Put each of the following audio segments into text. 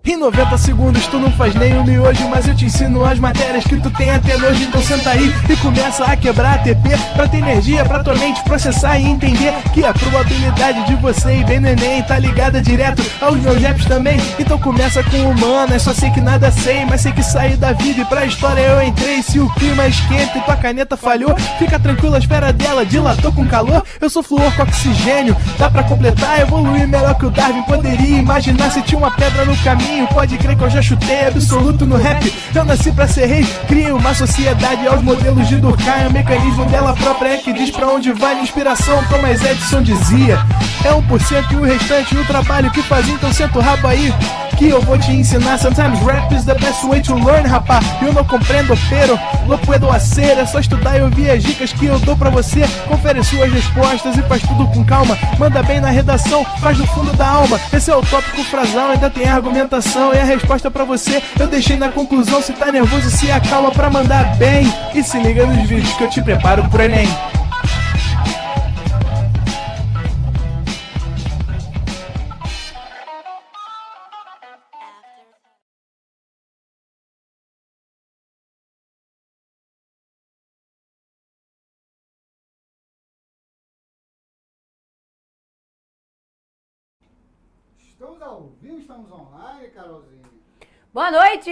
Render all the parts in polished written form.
Em 90 segundos tu não faz nem um miojo, mas eu te ensino as matérias que tu tem até nojo. Então senta aí e começa a quebrar a TP pra ter energia pra tua mente processar e entender que a probabilidade de você ir bem no Enem tá ligada direto aos meus raps também. Então começa com humanas, só sei que nada sei, mas sei que saí da vida e pra história eu entrei. Se o clima esquenta e tua caneta falhou, fica tranquilo, a esfera dela dilatou com calor. Eu sou flúor com oxigênio, dá pra completar, evoluir melhor que o Darwin poderia imaginar. Se tinha uma pedra no caminho, pode crer que eu já chutei absoluto no rap. Eu nasci pra ser rei, criei uma sociedade aos modelos de Durkheim. O mecanismo dela própria é que diz pra onde vai minha inspiração. Thomas Edison dizia, é 1% e o restante o trabalho que faz. Então senta o rabo aí que eu vou te ensinar. Sometimes rap is the best way to learn, rapá. Eu não compreendo, pero não puedo hacer. É só estudar e ouvir as dicas que eu dou pra você. Confere suas respostas e faz tudo com calma. Manda bem na redação, faz do fundo da alma. Esse é o tópico frasal, ainda tem argumentação. E a resposta pra você eu deixei na conclusão. Se tá nervoso, se acalma pra mandar bem. E se liga nos vídeos que eu te preparo pro Enem. Estamos ao vivo, estamos online, Carolzinha. Boa noite,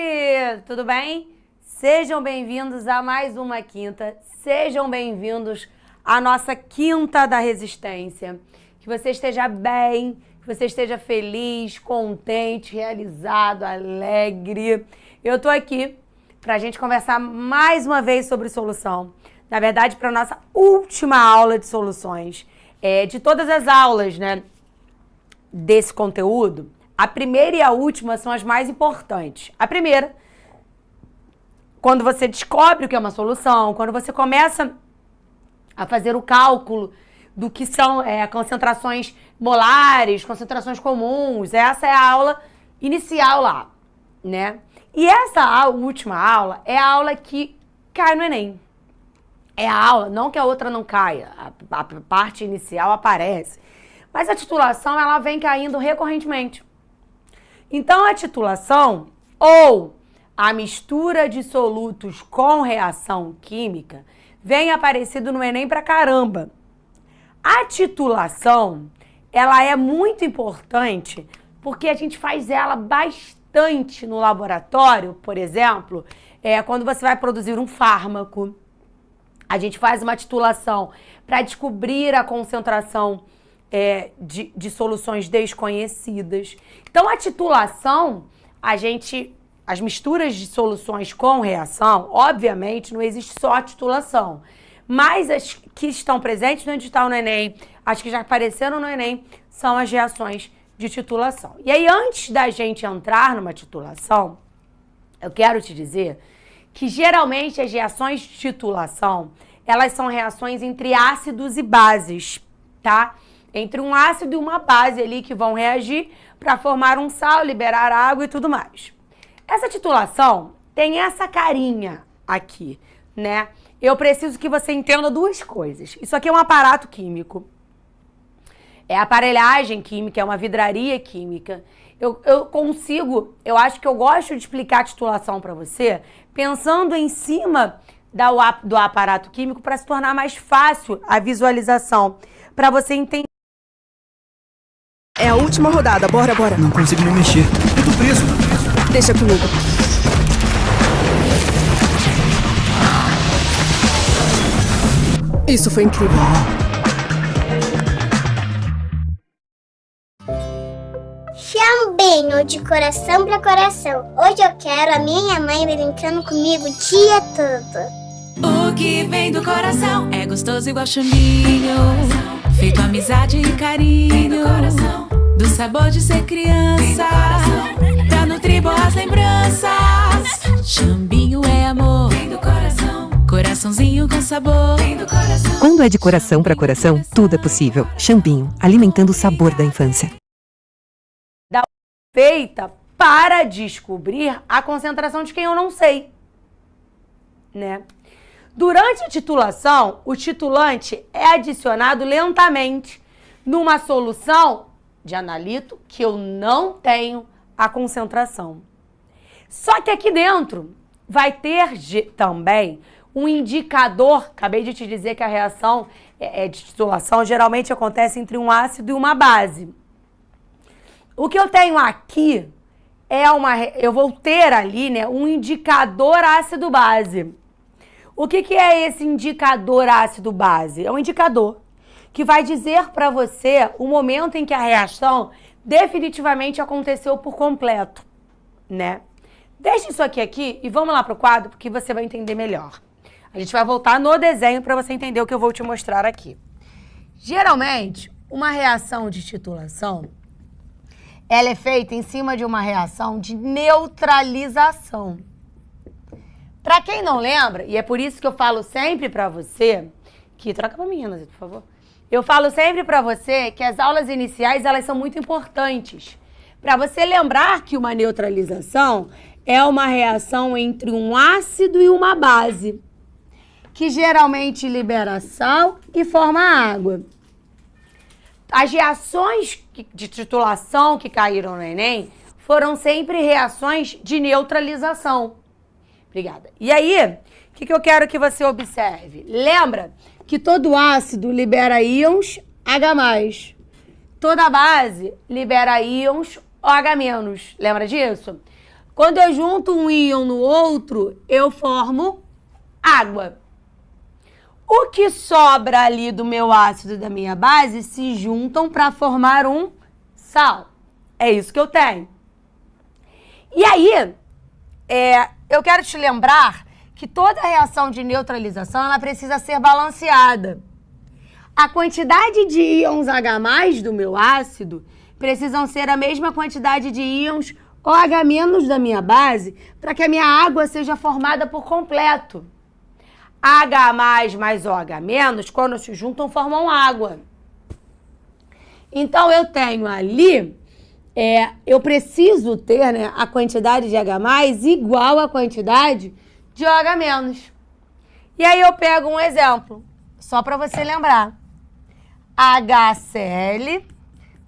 tudo bem? Sejam bem-vindos a mais uma quinta. Sejam bem-vindos à nossa quinta da resistência. Que você esteja bem, que você esteja feliz, contente, realizado, alegre. Eu tô aqui pra gente conversar mais uma vez sobre solução. Na verdade, pra nossa última aula de soluções. De todas as aulas, né? Desse conteúdo, a primeira e a última são as mais importantes. A primeira, quando você descobre o que é uma solução, quando você começa a fazer o cálculo do que são concentrações molares, concentrações comuns, essa é a aula inicial lá, né? E essa última aula é a aula que cai no Enem. É a aula, não que a outra não caia, a parte inicial aparece. Mas a titulação, ela vem caindo recorrentemente. Então, a titulação, ou a mistura de solutos com reação química, vem aparecido no Enem pra caramba. A titulação, ela é muito importante porque a gente faz ela bastante no laboratório, por exemplo, quando você vai produzir um fármaco, a gente faz uma titulação para descobrir a concentração de soluções desconhecidas. Então, a titulação, as misturas de soluções com reação, obviamente, não existe só a titulação. Mas as que estão presentes no edital no Enem, as que já apareceram no Enem, são as reações de titulação. E aí, antes da gente entrar numa titulação, eu quero te dizer que, geralmente, as reações de titulação, elas são reações entre ácidos e bases, tá? Entre um ácido e uma base ali que vão reagir para formar um sal, liberar água e tudo mais. Essa titulação tem essa carinha aqui, né? Eu preciso que você entenda duas coisas. Isso aqui é um aparato químico. É aparelhagem química, é uma vidraria química. Eu acho que eu gosto de explicar a titulação para você pensando em cima do aparato químico para se tornar mais fácil a visualização, para você entender. É a última rodada, bora. Não consigo me mexer. Eu tô preso. Deixa comigo. Isso foi incrível. Chambinho de coração pra coração. Hoje eu quero a minha mãe brincando comigo o dia todo. O que vem do coração é gostoso igual chambinho. Feito amizade e carinho. Do sabor de ser criança. Pra nutrir boas lembranças. Chambinho é amor. Vem do coração. Coraçãozinho com sabor. Vem do coração. Quando é de coração para coração, tudo é possível. Chambinho, alimentando o sabor da infância. Feita para descobrir a concentração de quem eu não sei, né? Durante a titulação, o titulante é adicionado lentamente numa solução de analito que eu não tenho a concentração. Só que aqui dentro vai ter também um indicador. Acabei de te dizer que a reação de titulação geralmente acontece entre um ácido e uma base. O que eu tenho aqui eu vou ter ali, né, um indicador ácido-base. O que é esse indicador ácido-base? É um indicador que vai dizer para você o momento em que a reação definitivamente aconteceu por completo, né? Deixa isso aqui e vamos lá pro quadro, porque você vai entender melhor. A gente vai voltar no desenho para você entender o que eu vou te mostrar aqui. Geralmente, uma reação de titulação, ela é feita em cima de uma reação de neutralização. Para quem não lembra, e é por isso que eu falo sempre para você, que troca para mim, Ana, por favor. Eu falo sempre para você que as aulas iniciais, elas são muito importantes. Para você lembrar que uma neutralização é uma reação entre um ácido e uma base, que geralmente libera sal e forma água. As reações de titulação que caíram no Enem foram sempre reações de neutralização. Obrigada. E aí, o que eu quero que você observe? Lembra que todo ácido libera íons H+. Toda base libera íons OH-. Lembra disso? Quando eu junto um íon no outro, eu formo água. O que sobra ali do meu ácido e da minha base se juntam para formar um sal. É isso que eu tenho. E aí, eu quero te lembrar que toda reação de neutralização ela precisa ser balanceada. A quantidade de íons H+ do meu ácido precisam ser a mesma quantidade de íons OH- da minha base para que a minha água seja formada por completo. H+ mais OH-, quando se juntam, formam água. Então, eu tenho ali, eu preciso ter, né, a quantidade de H+ igual à quantidade de OH-. E aí, eu pego um exemplo, só para você lembrar. HCl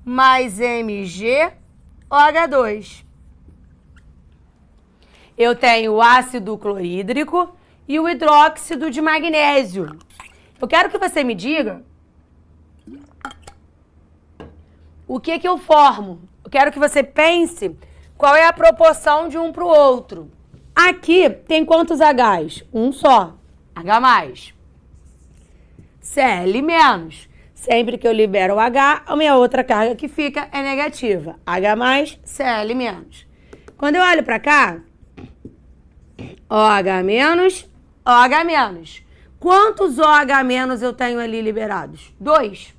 mais MgOH2. Eu tenho o ácido clorídrico e o hidróxido de magnésio. Eu quero que você me diga o que eu formo. Eu quero que você pense qual é a proporção de um para o outro. Aqui tem quantos Hs? Um só. H+. Cl-. Sempre que eu libero o H, a minha outra carga que fica é negativa. H+, Cl-. Quando eu olho para cá, OH-, OH-. Quantos OH- eu tenho ali liberados? 2.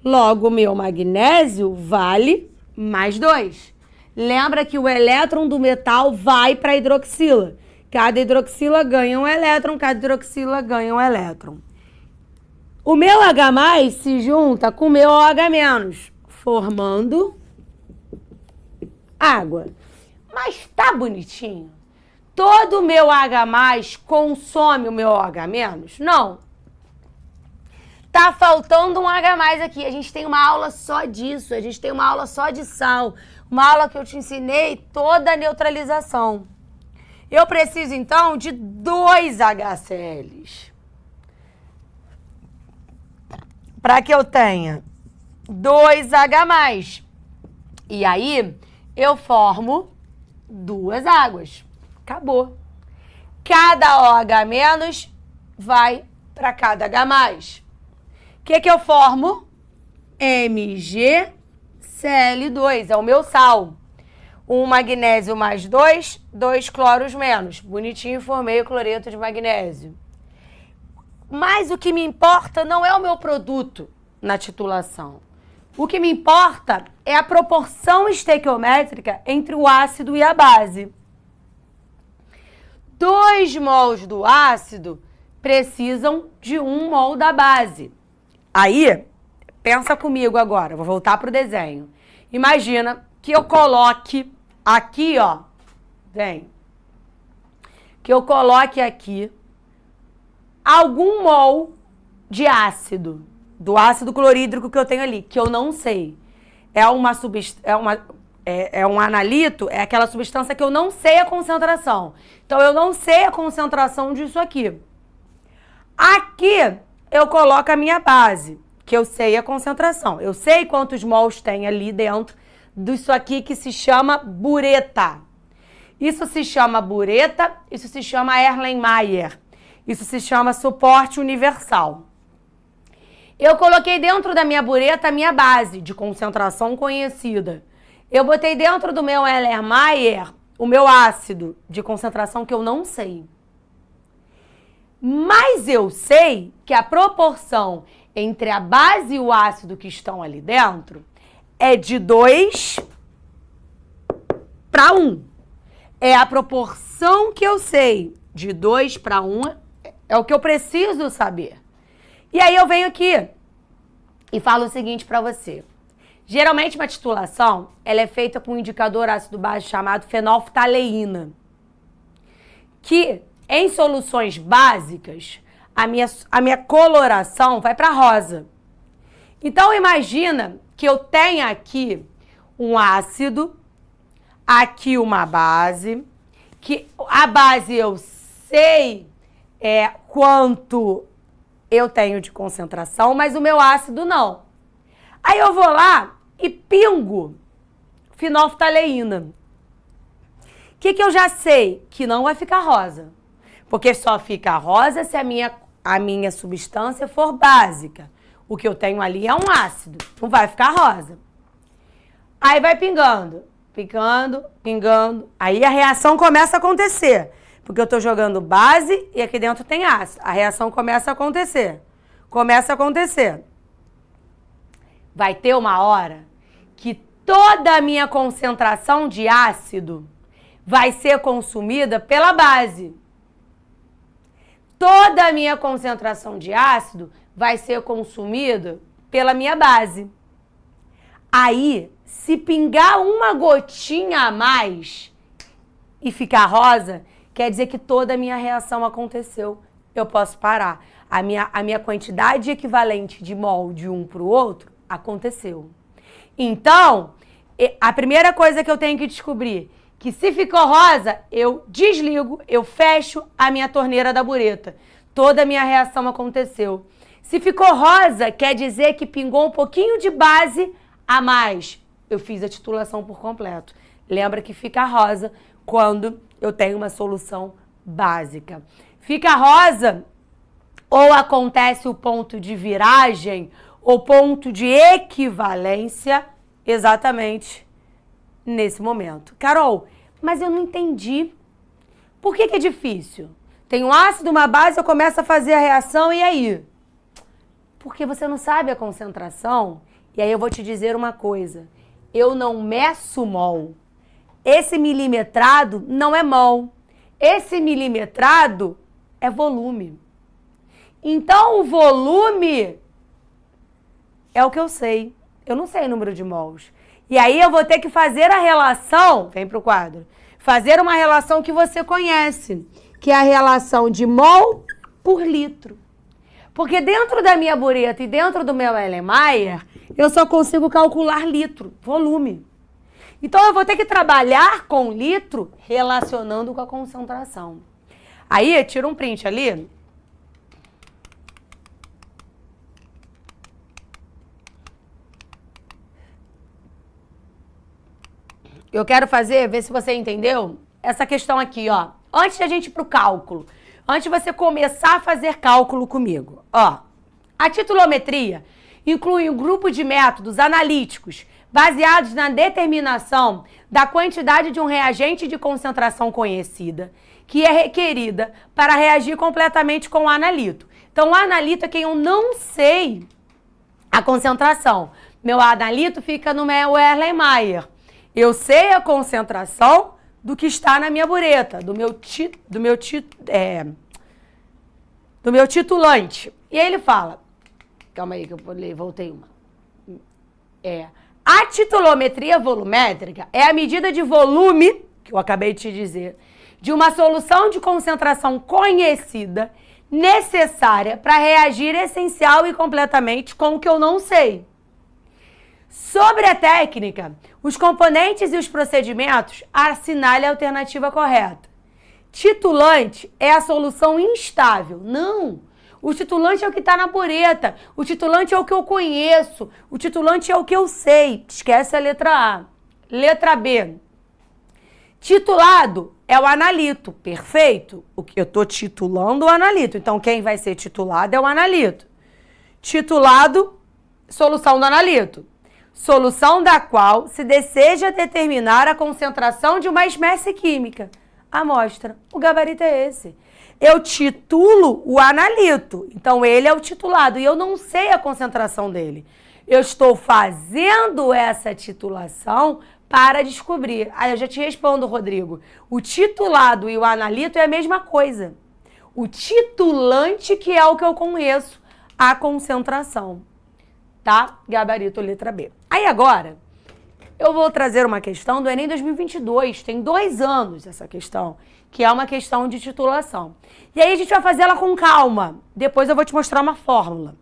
Logo, meu magnésio vale mais 2. Lembra que o elétron do metal vai para a hidroxila. Cada hidroxila ganha um elétron, cada hidroxila ganha um elétron. O meu H+ se junta com o meu OH-, formando água. Mas tá bonitinho? Todo o meu H+ consome o meu OH-? Não. Tá faltando um H+ aqui. A gente tem uma aula só disso. A gente tem uma aula só de sal. Uma aula que eu te ensinei toda a neutralização. Eu preciso, então, de 2 HCls. Para que eu tenha 2 H+. E aí, eu formo 2 águas. Acabou. Cada OH- vai para cada H+. O que eu formo? MgCl2, é o meu sal. Um magnésio mais 2, 2 cloros menos. Bonitinho, formei o cloreto de magnésio. Mas o que me importa não é o meu produto na titulação. O que me importa é a proporção estequiométrica entre o ácido e a base. 2 mols do ácido precisam de 1 mol da base. Aí, pensa comigo agora, vou voltar para o desenho. Imagina que eu coloque aqui, ó, vem, que eu coloque aqui algum mol de ácido, do ácido clorídrico que eu tenho ali, que eu não sei. É um analito, é aquela substância que eu não sei a concentração. Então, eu não sei a concentração disso aqui. Aqui, eu coloco a minha base, que eu sei a concentração. Eu sei quantos mols tem ali dentro disso aqui que se chama bureta. Isso se chama bureta, isso se chama Erlenmeyer. Isso se chama suporte universal. Eu coloquei dentro da minha bureta a minha base de concentração conhecida. Eu botei dentro do meu Erlenmeyer o meu ácido de concentração que eu não sei. Mas eu sei que a proporção entre a base e o ácido que estão ali dentro é de 2 para 1. É a proporção que eu sei de 2 para 1, é o que eu preciso saber. E aí eu venho aqui e falo o seguinte para você. Geralmente uma titulação, ela é feita com um indicador ácido base chamado fenolftaleína, que em soluções básicas, a minha coloração vai para rosa. Então imagina que eu tenha aqui um ácido, aqui uma base, que a base eu sei quanto eu tenho de concentração, mas o meu ácido não. Aí eu vou lá e pingo fenolftaleína. O que eu já sei? Que não vai ficar rosa. Porque só fica rosa se a minha substância for básica. O que eu tenho ali é um ácido. Não vai ficar rosa. Aí vai pingando. Pingando, pingando. Aí a reação começa a acontecer. Porque eu estou jogando base e aqui dentro tem ácido. A reação começa a acontecer. Começa a acontecer. Vai ter uma hora que toda a minha concentração de ácido vai ser consumida pela base. Toda a minha concentração de ácido vai ser consumida pela minha base. Aí, se pingar uma gotinha a mais e ficar rosa, quer dizer que toda a minha reação aconteceu. Eu posso parar. A minha quantidade equivalente de mol de um para o outro aconteceu. Então, a primeira coisa que eu tenho que descobrir, que se ficou rosa, eu desligo, eu fecho a minha torneira da bureta. Toda a minha reação aconteceu. Se ficou rosa, quer dizer que pingou um pouquinho de base a mais. Eu fiz a titulação por completo. Lembra que fica rosa quando eu tenho uma solução básica. Fica rosa ou acontece o ponto de viragem ou ponto de equivalência exatamente nesse momento. Carol, mas eu não entendi. Por que é difícil? Tem um ácido, uma base, eu começo a fazer a reação e aí? Porque você não sabe a concentração. E aí eu vou te dizer uma coisa. Eu não meço mol. Esse milimetrado não é mol. Esse milimetrado é volume. Então o volume é o que eu sei. Eu não sei o número de mols. E aí eu vou ter que fazer a relação, vem pro quadro, fazer uma relação que você conhece, que é a relação de mol por litro. Porque dentro da minha bureta e dentro do meu Erlenmeyer, eu só consigo calcular litro, volume. Então eu vou ter que trabalhar com litro relacionando com a concentração. Aí, tira um print ali. Eu quero fazer, ver se você entendeu, essa questão aqui, ó. Antes de a gente ir pro cálculo, antes de você começar a fazer cálculo comigo, ó. A titulometria inclui um grupo de métodos analíticos baseados na determinação da quantidade de um reagente de concentração conhecida, que é requerida para reagir completamente com o analito. Então, o analito é quem eu não sei a concentração. Meu analito fica no meu Erlenmeyer. Eu sei a concentração do que está na minha bureta, do meu titulante. E aí ele fala, calma aí que eu voltei uma. A titulometria volumétrica é a medida de volume, que eu acabei de te dizer, de uma solução de concentração conhecida necessária para reagir essencial e completamente com o que eu não sei. Sobre a técnica, os componentes e os procedimentos, assinale a alternativa correta. Titulante é a solução instável. Não! O titulante é o que está na bureta. O titulante é o que eu conheço. O titulante é o que eu sei. Esquece a letra A. Letra B. Titulado é o analito. Perfeito? Eu estou titulando o analito. Então, quem vai ser titulado é o analito. Titulado, solução do analito. Solução da qual se deseja determinar a concentração de uma espécie química. Amostra. O gabarito é esse. Eu titulo o analito. Então, ele é o titulado. E eu não sei a concentração dele. Eu estou fazendo essa titulação para descobrir. Aí eu já te respondo, Rodrigo. O titulado e o analito é a mesma coisa. O titulante que é o que eu conheço, a concentração. Tá? Gabarito, letra B. Aí agora, eu vou trazer uma questão do Enem 2022. Tem 2 anos essa questão, que é uma questão de titulação. E aí a gente vai fazer ela com calma. Depois eu vou te mostrar uma fórmula.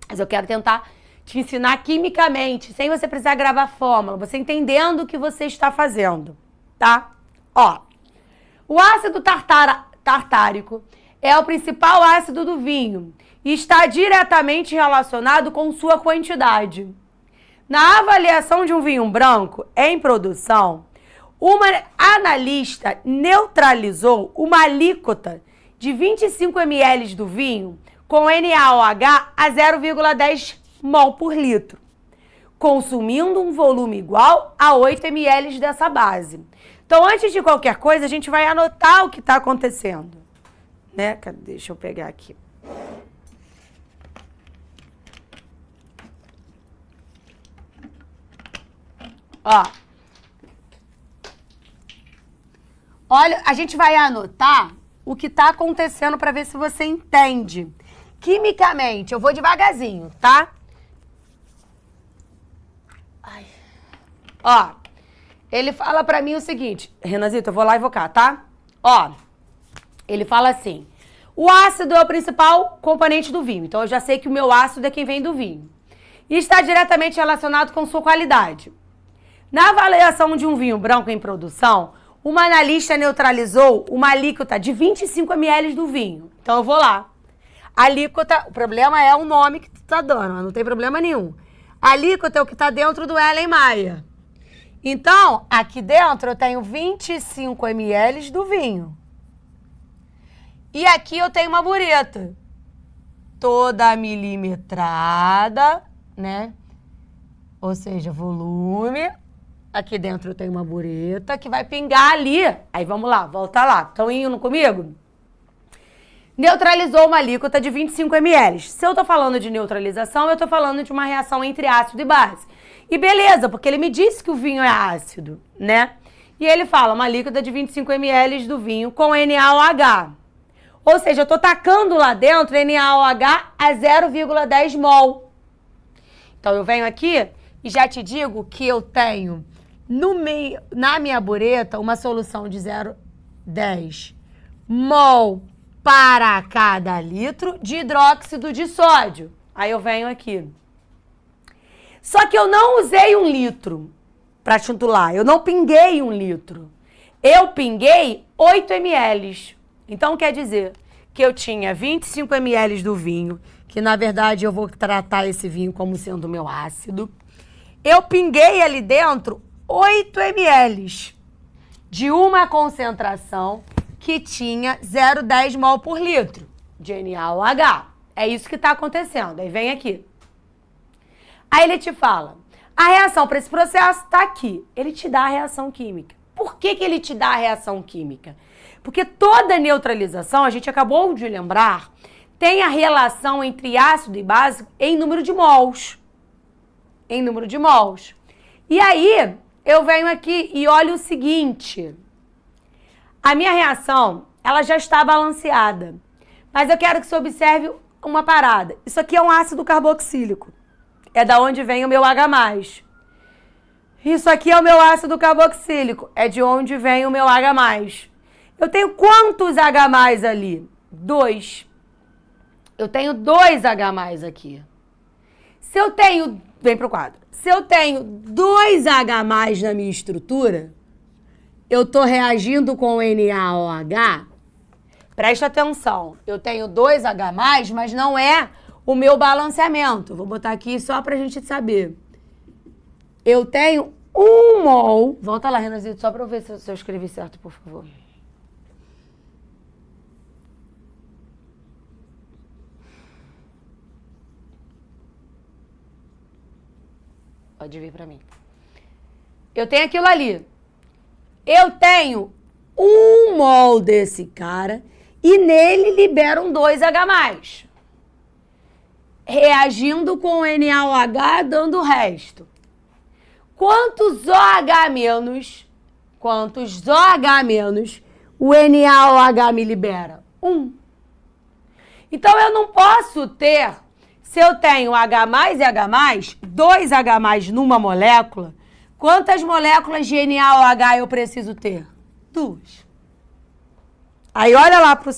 Mas eu quero tentar te ensinar quimicamente, sem você precisar gravar fórmula, você entendendo o que você está fazendo, tá? Ó, o ácido tartárico é o principal ácido do vinho e está diretamente relacionado com sua quantidade. Na avaliação de um vinho branco em produção, uma analista neutralizou uma alíquota de 25 ml do vinho com NaOH a 0,10 mol por litro, consumindo um volume igual a 8 ml dessa base. Então, antes de qualquer coisa, a gente vai anotar o que está acontecendo. Né? Deixa eu pegar aqui. Ó. Olha, a gente vai anotar o que está acontecendo para ver se você entende. Quimicamente, eu vou devagarzinho, tá? Ai. Ó, ele fala para mim o seguinte, Renanzito, eu vou lá e vou cá, tá? Ó, ele fala assim, o ácido é o principal componente do vinho, então eu já sei que o meu ácido é quem vem do vinho. E está diretamente relacionado com sua qualidade. Na avaliação de um vinho branco em produção, uma analista neutralizou uma alíquota de 25 ml do vinho. Então eu vou lá. Alíquota, o problema é o nome que tu tá dando, mas não tem problema nenhum. Alíquota é o que tá dentro do Erlenmeyer. Então, aqui dentro eu tenho 25 ml do vinho. E aqui eu tenho uma bureta. Toda milimetrada, né? Ou seja, volume. Aqui dentro eu tenho uma bureta que vai pingar ali. Aí vamos lá, volta lá. Estão indo comigo? Neutralizou uma alíquota de 25 ml. Se eu tô falando de neutralização, eu tô falando de uma reação entre ácido e base. E beleza, porque ele me disse que o vinho é ácido, né? E ele fala uma alíquota de 25 ml do vinho com NaOH. Ou seja, eu tô tacando lá dentro NaOH a 0,10 mol. Então eu venho aqui e já te digo que eu tenho no meio, na minha bureta uma solução de 0,10 mol para cada litro de hidróxido de sódio. Aí eu venho aqui. Só que eu não usei 1 litro para titular. Eu não pinguei 1 litro. Eu pinguei 8 ml. Então quer dizer que eu tinha 25 ml do vinho, que na verdade eu vou tratar esse vinho como sendo meu ácido. Eu pinguei ali dentro 8 ml de uma concentração que tinha 0,10 mol por litro de NaOH. É isso que está acontecendo. Aí vem aqui. Aí ele te fala, a reação para esse processo está aqui. Ele te dá a reação química. Por que ele te dá a reação química? Porque toda neutralização, a gente acabou de lembrar, tem a relação entre ácido e base em número de mols. Em número de mols. E aí, eu venho aqui e olho o seguinte. A minha reação, ela já está balanceada. Mas eu quero que você observe uma parada. Isso aqui é um ácido carboxílico. É da onde vem o meu H+. Isso aqui é o meu ácido carboxílico. É de onde vem o meu H+. Eu tenho quantos H+ ali? 2. Eu tenho 2H+ aqui. Se eu tenho... Vem pro quadro. Se eu tenho 2H+ na minha estrutura, eu tô reagindo com NaOH. Presta atenção. Eu tenho 2H+, mas não é o meu balanceamento. Vou botar aqui só pra gente saber. Eu tenho 1 mol... Volta lá, Renazito, só pra eu ver se eu escrevi certo, por favor. Pode vir pra mim. Eu tenho aquilo ali. Eu tenho 1 mol desse cara e nele liberam 2H+. Reagindo com o NaOH, dando o resto. Quantos OH-, o NaOH me libera? 1. Então, eu não posso ter, se eu tenho H+ e H+, 2H+ numa molécula, quantas moléculas de NaOH eu preciso ter? 2. Aí, olha lá para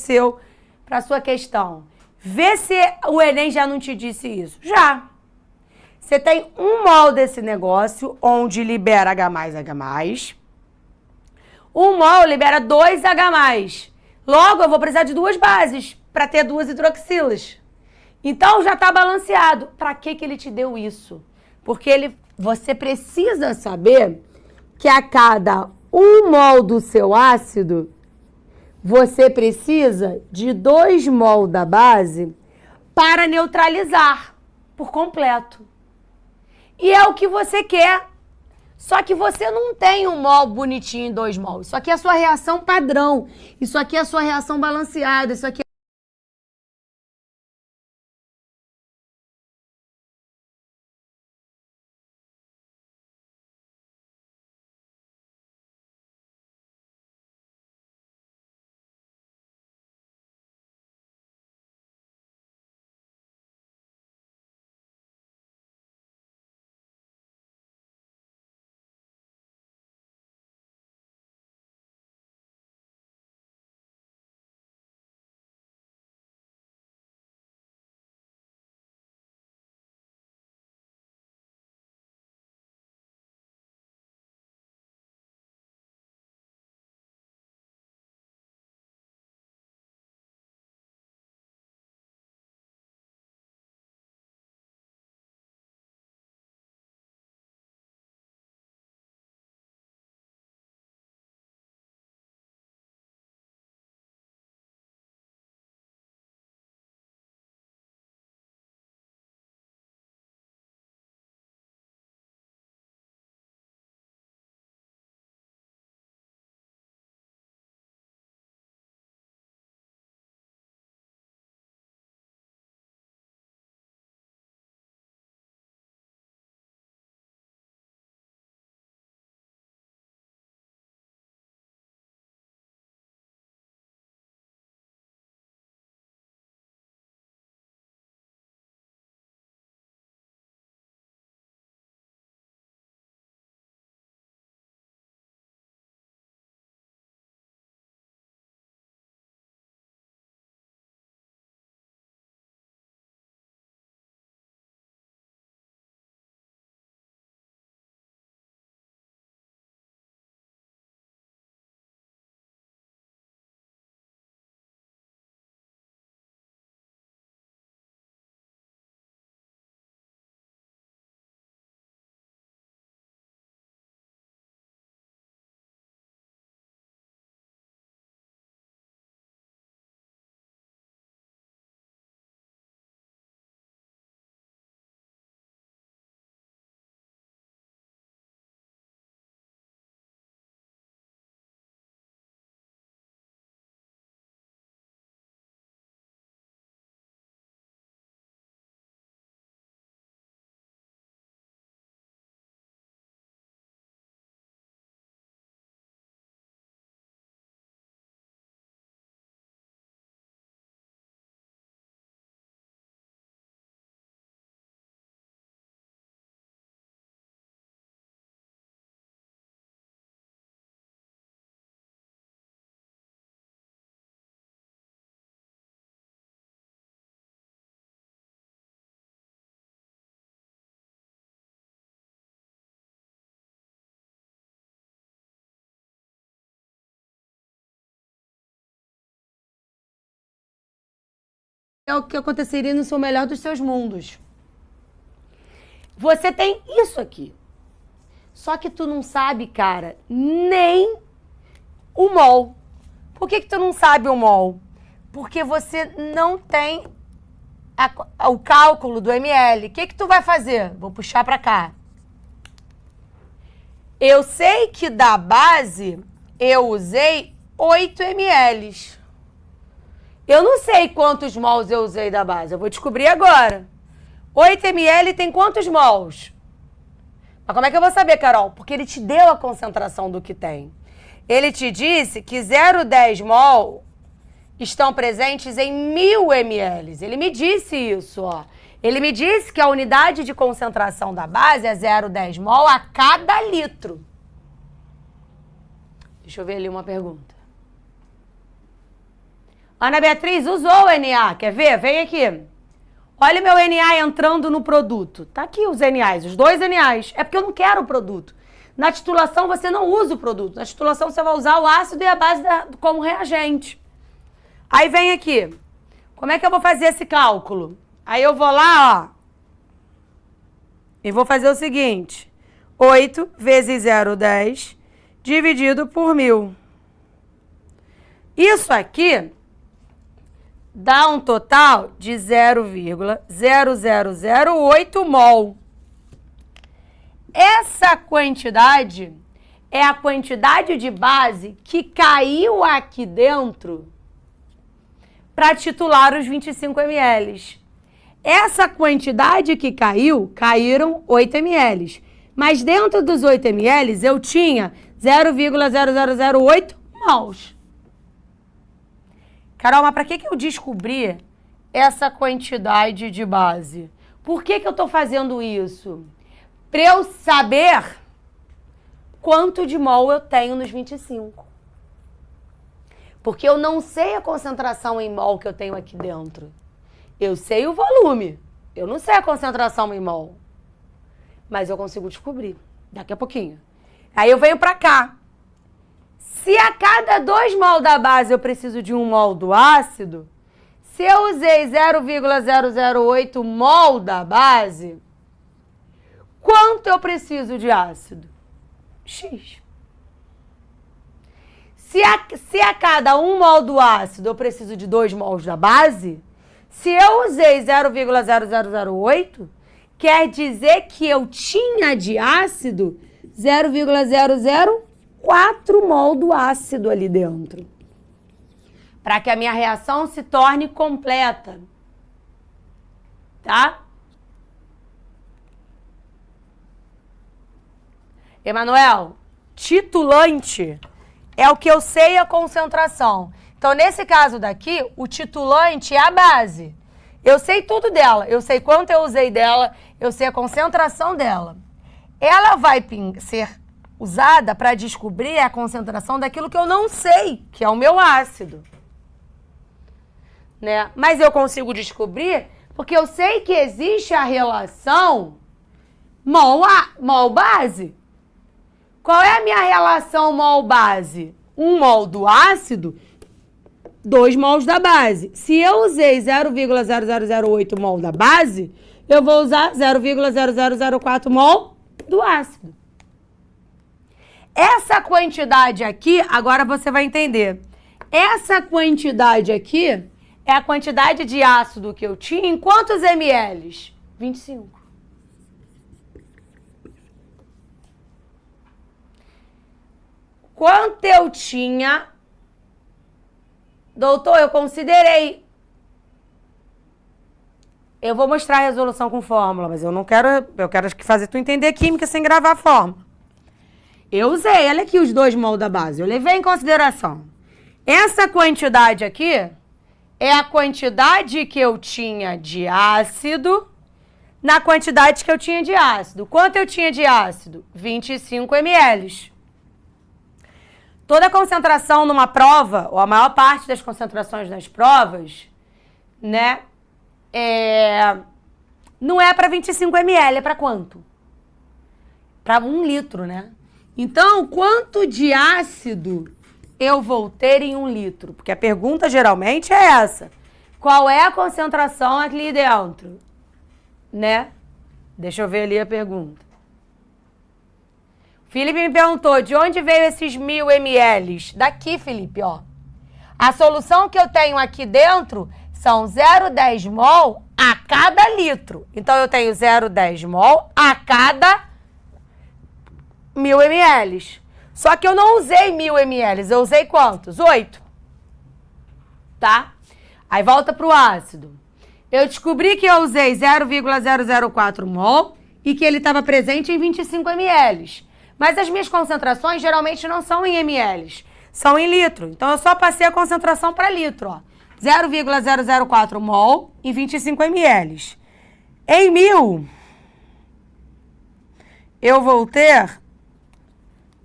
a sua questão. Vê se o Enem já não te disse isso. Já. Você tem 1 mol desse negócio, onde libera H+. 1 mol libera 2H+. Logo, eu vou precisar de 2 bases para ter 2 hidroxilas. Então, já está balanceado. Para que ele te deu isso? Porque você precisa saber que a cada 1 mol do seu ácido, você precisa de 2 mol da base para neutralizar por completo. E é o que você quer. Só que você não tem 1 mol bonitinho em 2 mol. Isso aqui é a sua reação padrão. Isso aqui é a sua reação balanceada. Isso aqui é o que aconteceria no seu melhor dos seus mundos. Você tem isso aqui. Só que tu não sabe, cara, nem o mol. Por que tu não sabe o mol? Porque você não tem o cálculo do ml. O que tu vai fazer? Vou puxar pra cá. Eu sei que da base eu usei 8 ml. Eu não sei quantos mols eu usei da base. Eu vou descobrir agora. 8 ml tem quantos mols? Mas como é que eu vou saber, Carol? Porque ele te deu a concentração do que tem. Ele te disse que 0,10 mol estão presentes em 1000 ml. Ele me disse isso, ó. Ele me disse que a unidade de concentração da base é 0,10 mol a cada litro. Deixa eu ver ali uma pergunta. Ana Beatriz usou o NA, quer ver? Vem aqui. Olha o meu NA entrando no produto. Tá aqui os NAs, os 2 NAs. É porque eu não quero o produto. Na titulação você não usa o produto. Na titulação você vai usar o ácido e a base como reagente. Aí vem aqui. Como é que eu vou fazer esse cálculo? Aí eu vou lá, ó. E vou fazer o seguinte. 8 vezes 0,10 dividido por 1000. Isso aqui dá um total de 0,0008 mol. Essa quantidade é a quantidade de base que caiu aqui dentro para titular os 25 ml. Essa quantidade que caíram 8 ml. Mas dentro dos 8 ml eu tinha 0,0008 mols. Carol, mas para que eu descobri essa quantidade de base? Por que eu estou fazendo isso? Para eu saber quanto de mol eu tenho nos 25. Porque eu não sei a concentração em mol que eu tenho aqui dentro. Eu sei o volume. Eu não sei a concentração em mol. Mas eu consigo descobrir daqui a pouquinho. Aí eu venho para cá. Se a cada 2 mol da base eu preciso de 1 mol do ácido, se eu usei 0,008 mol da base, quanto eu preciso de ácido? X. Se a cada 1 mol do ácido eu preciso de 2 mols da base, se eu usei 0,0008, quer dizer que eu tinha de ácido 0,004 mol do ácido ali dentro. Para que a minha reação se torne completa. Tá? Emanuel, titulante é o que eu sei a concentração. Então, nesse caso daqui, o titulante é a base. Eu sei tudo dela. Eu sei quanto eu usei dela, eu sei a concentração dela. Ela vai ser usada para descobrir a concentração daquilo que eu não sei, que é o meu ácido. Né? Mas eu consigo descobrir porque eu sei que existe a relação mol-base. Qual é a minha relação mol-base? 1 mol do ácido, 2 mols da base. Se eu usei 0,0008 mol da base, eu vou usar 0,0004 mol do ácido. Essa quantidade aqui, agora você vai entender. Essa quantidade aqui é a quantidade de ácido que eu tinha em quantos ml? 25. Quanto eu tinha? Doutor, eu considerei. Eu vou mostrar a resolução com fórmula, mas eu quero fazer tu entender química sem gravar a fórmula. Eu usei, olha aqui os 2 mol da base, eu levei em consideração. Essa quantidade aqui é a quantidade que eu tinha de ácido na quantidade que eu tinha de ácido. Quanto eu tinha de ácido? 25 ml. Toda concentração numa prova, ou a maior parte das concentrações nas provas, né, não é para 25 ml, é para quanto? Para 1 litro, né? Então, quanto de ácido eu vou ter em 1 litro? Porque a pergunta geralmente é essa. Qual é a concentração ali dentro? Né? Deixa eu ver ali a pergunta. Felipe me perguntou, de onde veio esses 1000 ml? Daqui, Felipe, ó. A solução que eu tenho aqui dentro são 0,10 mol a cada litro. Então, eu tenho 0,10 mol a cada 1000 ml. Só que eu não usei 1000 ml, eu usei quantos? 8. Tá? Aí, volta pro ácido. Eu descobri que eu usei 0,004 mol e que ele estava presente em 25 ml. Mas as minhas concentrações geralmente não são em ml, são em litro. Então, eu só passei a concentração para litro, ó. 0,004 mol em 25 ml. Em 1000, eu vou ter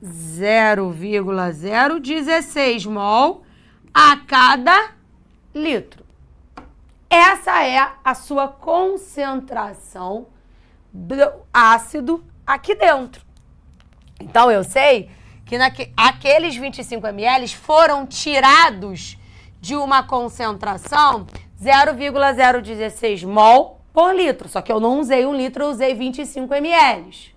0,016 mol a cada litro. Essa é a sua concentração do ácido aqui dentro. Então, eu sei que aqueles 25 ml foram tirados de uma concentração 0,016 mol por litro. Só que eu não usei 1 litro, eu usei 25 ml.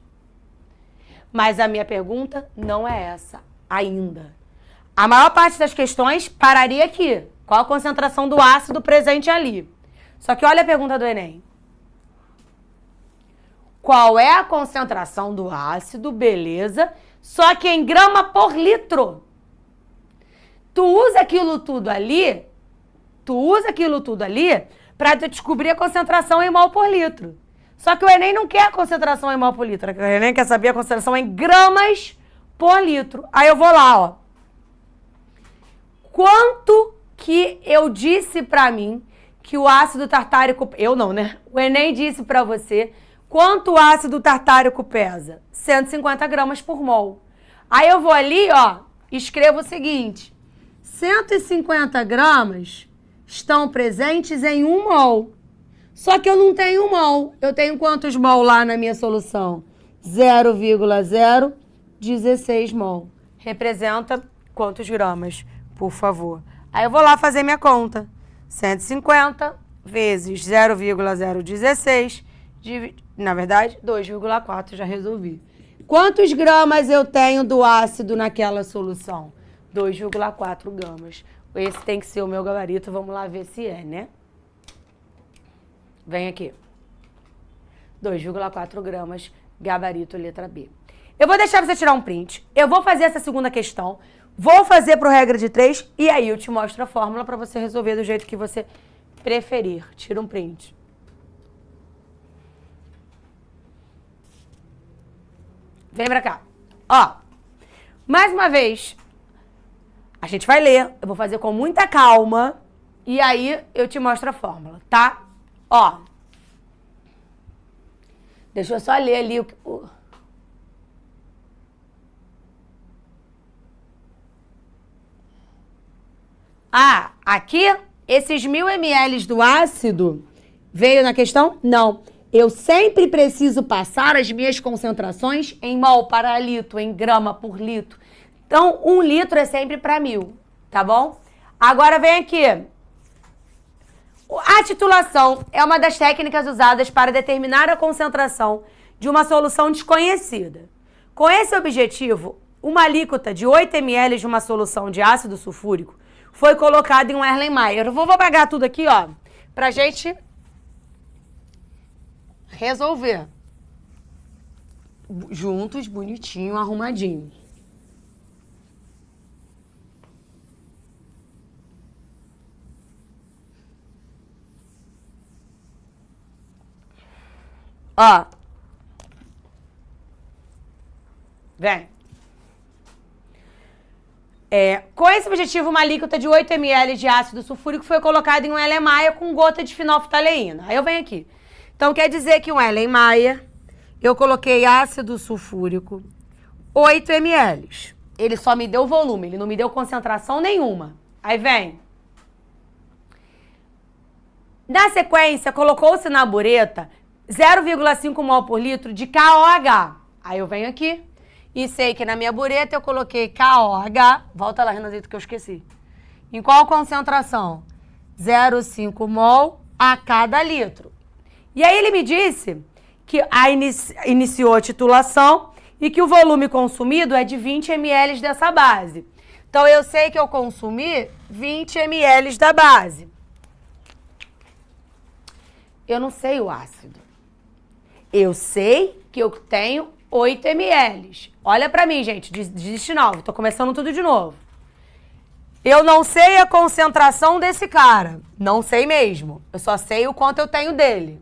Mas a minha pergunta não é essa ainda. A maior parte das questões pararia aqui. Qual a concentração do ácido presente ali? Só que olha a pergunta do Enem. Qual é a concentração do ácido? Beleza. Só que em grama por litro. Tu usa aquilo tudo ali para descobrir a concentração em mol por litro. Só que o Enem não quer a concentração em mol por litro. O Enem quer saber a concentração em gramas por litro. Aí eu vou lá, ó. Quanto que eu disse pra mim que o ácido tartárico... Eu não, né? O Enem disse pra você... Quanto o ácido tartárico pesa? 150 gramas por mol. Aí eu vou ali, ó, escrevo o seguinte. 150 gramas estão presentes em 1 mol. Só que eu não tenho 1 mol. Eu tenho quantos mol lá na minha solução? 0,016 mol. Representa quantos gramas, por favor? Aí eu vou lá fazer minha conta. 150 vezes 0,016... Na verdade, 2,4 já resolvi. Quantos gramas eu tenho do ácido naquela solução? 2,4 gramas. Esse tem que ser o meu gabarito. Vamos lá ver se é, né? Vem aqui. 2,4 gramas, gabarito letra B. Eu vou deixar você tirar um print. Eu vou fazer essa segunda questão. Vou fazer pro regra de 3 e aí eu te mostro a fórmula para você resolver do jeito que você preferir. Tira um print. Vem pra cá. Ó, mais uma vez, a gente vai ler. Eu vou fazer com muita calma e aí eu te mostro a fórmula, tá? Ó, deixa eu só ler ali o... Ah, aqui, esses 1000 ml do ácido veio na questão? Não. Eu sempre preciso passar as minhas concentrações em mol para litro, em grama por litro. Então, 1 litro é sempre para 1000, tá bom? Agora vem aqui. A titulação é uma das técnicas usadas para determinar a concentração de uma solução desconhecida. Com esse objetivo, uma alíquota de 8 ml de uma solução de ácido sulfúrico foi colocada em um Erlenmeyer. Eu vou apagar tudo aqui, ó, pra gente resolver. Juntos, bonitinho, arrumadinho. Ó. Vem. Com esse objetivo, uma alíquota de 8 ml de ácido sulfúrico foi colocada em um Erlenmeyer com gota de fenolftaleína. Aí eu venho aqui. Então, quer dizer que um Erlenmeyer, eu coloquei ácido sulfúrico, 8 ml. Ele só me deu volume, ele não me deu concentração nenhuma. Aí vem. Na sequência, colocou-se na bureta 0,5 mol por litro de KOH. Aí eu venho aqui e sei que na minha bureta eu coloquei KOH. Volta lá, Renanzito, que eu esqueci. Em qual concentração? 0,5 mol a cada litro. E aí ele me disse que iniciou a titulação e que o volume consumido é de 20 ml dessa base. Então, eu sei que eu consumi 20 ml da base. Eu não sei o ácido. Eu sei que eu tenho 8 ml. Olha pra mim, gente, desiste não, tô começando tudo de novo. Eu não sei a concentração desse cara, não sei mesmo. Eu só sei o quanto eu tenho dele.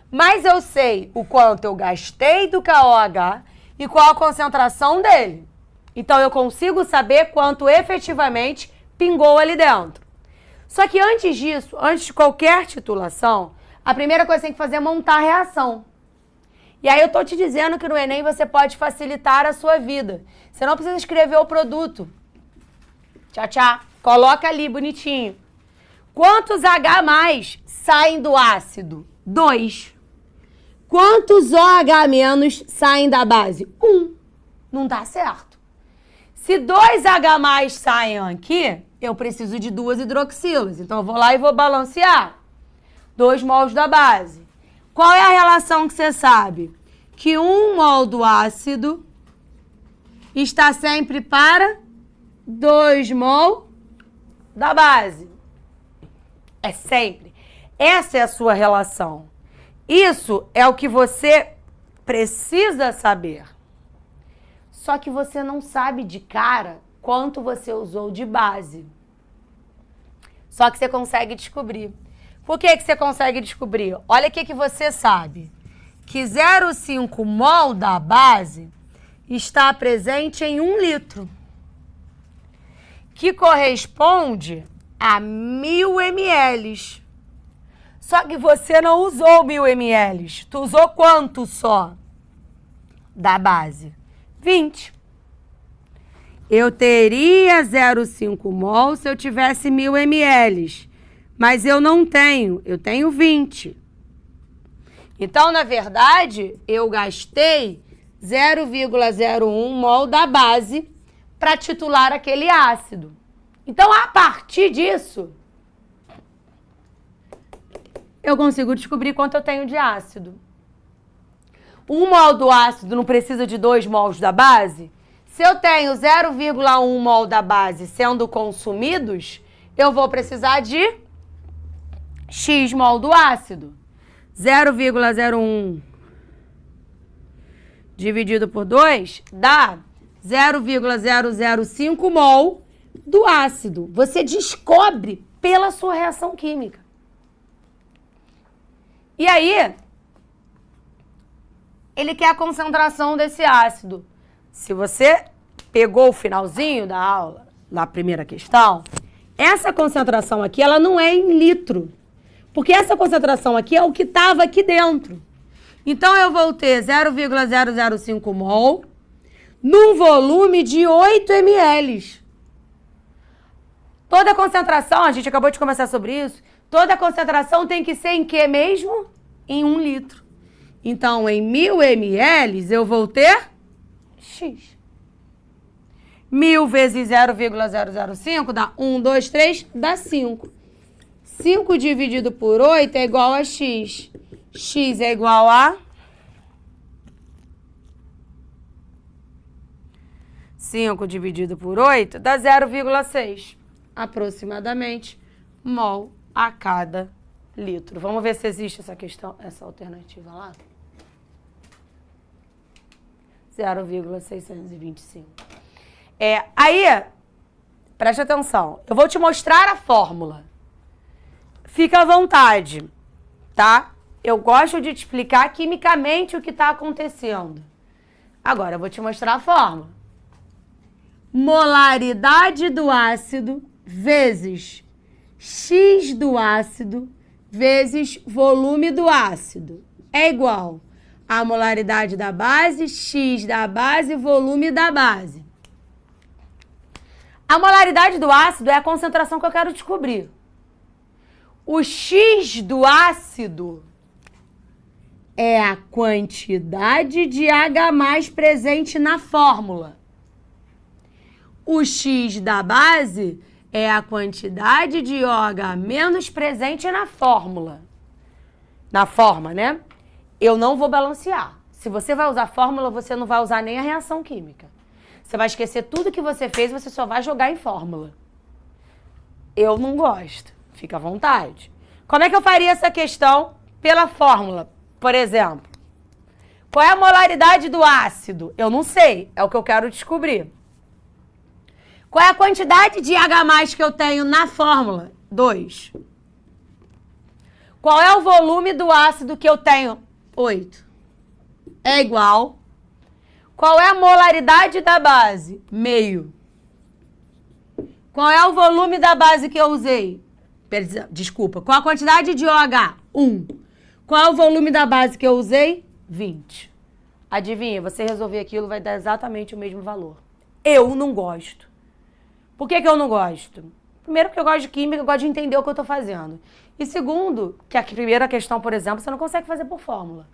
Mas eu sei o quanto eu gastei do KOH e qual a concentração dele. Então, eu consigo saber quanto efetivamente pingou ali dentro. Só que antes disso, antes de qualquer titulação, a primeira coisa que você tem que fazer é montar a reação. E aí eu tô te dizendo que no Enem você pode facilitar a sua vida. Você não precisa escrever o produto. Tchau. Coloca ali bonitinho. Quantos H+ saem do ácido? 2. Quantos OH- saem da base? 1. Não dá certo. Se 2 H+ saem aqui, eu preciso de 2 hidroxilas. Então, eu vou lá e vou balancear. 2 mols da base. Qual é a relação que você sabe? Que 1 mol do ácido está sempre para 2 mol da base. É sempre. Essa é a sua relação. Isso é o que você precisa saber. Só que você não sabe de cara quanto você usou de base. Só que você consegue descobrir. Por que você consegue descobrir? Olha o que você sabe. Que 0,5 mol da base está presente em 1 litro. Que corresponde a 1000 ml. Só que você não usou 1000 ml. Tu usou quanto só? Da base? 20. Eu teria 0,5 mol se eu tivesse 1000 ml. Mas eu não tenho. Eu tenho 20. Então, na verdade, eu gastei 0,01 mol da base para titular aquele ácido. Então, a partir disso, eu consigo descobrir quanto eu tenho de ácido. 1 mol do ácido não precisa de 2 mols da base? Se eu tenho 0,1 mol da base sendo consumidos, eu vou precisar de X mol do ácido. 0,01 dividido por 2 dá 0,005 mol do ácido. Você descobre pela sua reação química. E aí, ele quer a concentração desse ácido. Se você pegou o finalzinho da aula, na primeira questão, essa concentração aqui, ela não é em litro. Porque essa concentração aqui é o que estava aqui dentro. Então, eu vou ter 0,005 mol num volume de 8 ml. Toda concentração, a gente acabou de conversar sobre isso, toda concentração tem que ser em que mesmo? Em 1 litro. Então, em 1000 ml, eu vou ter X. 1000 vezes 0,005 dá 1, 2, 3, dá 5. 5 dividido por 8 é igual a X. X é igual a 5 dividido por 8 dá 0,6. Aproximadamente mol a cada litro. Vamos ver se existe essa questão, essa alternativa lá. 0,625. Aí, preste atenção. Eu vou te mostrar a fórmula. Fica à vontade, tá? Eu gosto de te explicar quimicamente o que está acontecendo. Agora, eu vou te mostrar a fórmula. Molaridade do ácido vezes X do ácido vezes volume do ácido é igual a molaridade da base, X da base, volume da base. A molaridade do ácido é a concentração que eu quero descobrir. O X do ácido é a quantidade de H+ presente na fórmula. O X da base é a quantidade de OH menos presente na fórmula. Na forma, né? Eu não vou balancear. Se você vai usar fórmula, você não vai usar nem a reação química. Você vai esquecer tudo que você fez, você só vai jogar em fórmula. Eu não gosto. Fica à vontade. Como é que eu faria essa questão pela fórmula? Por exemplo, qual é a molaridade do ácido? Eu não sei. É o que eu quero descobrir. Qual é a quantidade de H+ que eu tenho na fórmula? 2. Qual é o volume do ácido que eu tenho? 8. É igual. Qual é a molaridade da base? Meio. Qual é o volume da base que eu usei? Desculpa. Qual a quantidade de OH? 1. Qual é o volume da base que eu usei? 20. Adivinha, você resolver aquilo vai dar exatamente o mesmo valor. Eu não gosto. Por que eu não gosto? Primeiro, porque eu gosto de química, eu gosto de entender o que eu estou fazendo. E segundo, que a primeira questão, por exemplo, você não consegue fazer por fórmula.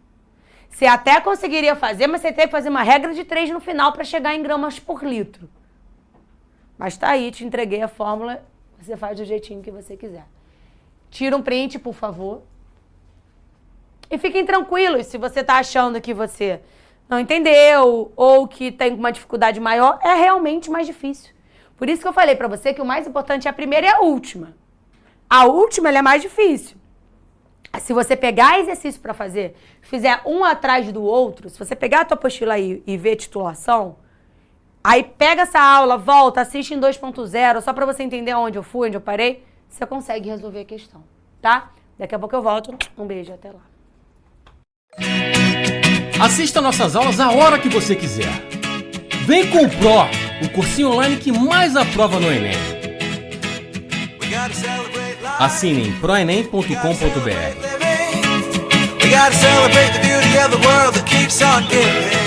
Você até conseguiria fazer, mas você tem que fazer uma regra de 3 no final para chegar em gramas por litro. Mas tá aí, te entreguei a fórmula, você faz do jeitinho que você quiser. Tira um print, por favor. E fiquem tranquilos, se você tá achando que você não entendeu ou que tem uma dificuldade maior, é realmente mais difícil. Por isso que eu falei pra você que o mais importante é a primeira e a última. A última, ela é mais difícil. Se você pegar exercício pra fazer, fizer um atrás do outro, se você pegar a tua apostila aí e ver titulação, aí pega essa aula, volta, assiste em 2.0, só pra você entender onde eu fui, onde eu parei, você consegue resolver a questão, tá? Daqui a pouco eu volto. Um beijo, até lá. Assista nossas aulas a hora que você quiser. Vem com o Pro, o cursinho online que mais aprova no Enem. Assine em proenem.com.br. We gotta celebrate the beauty of the world that keeps on giving.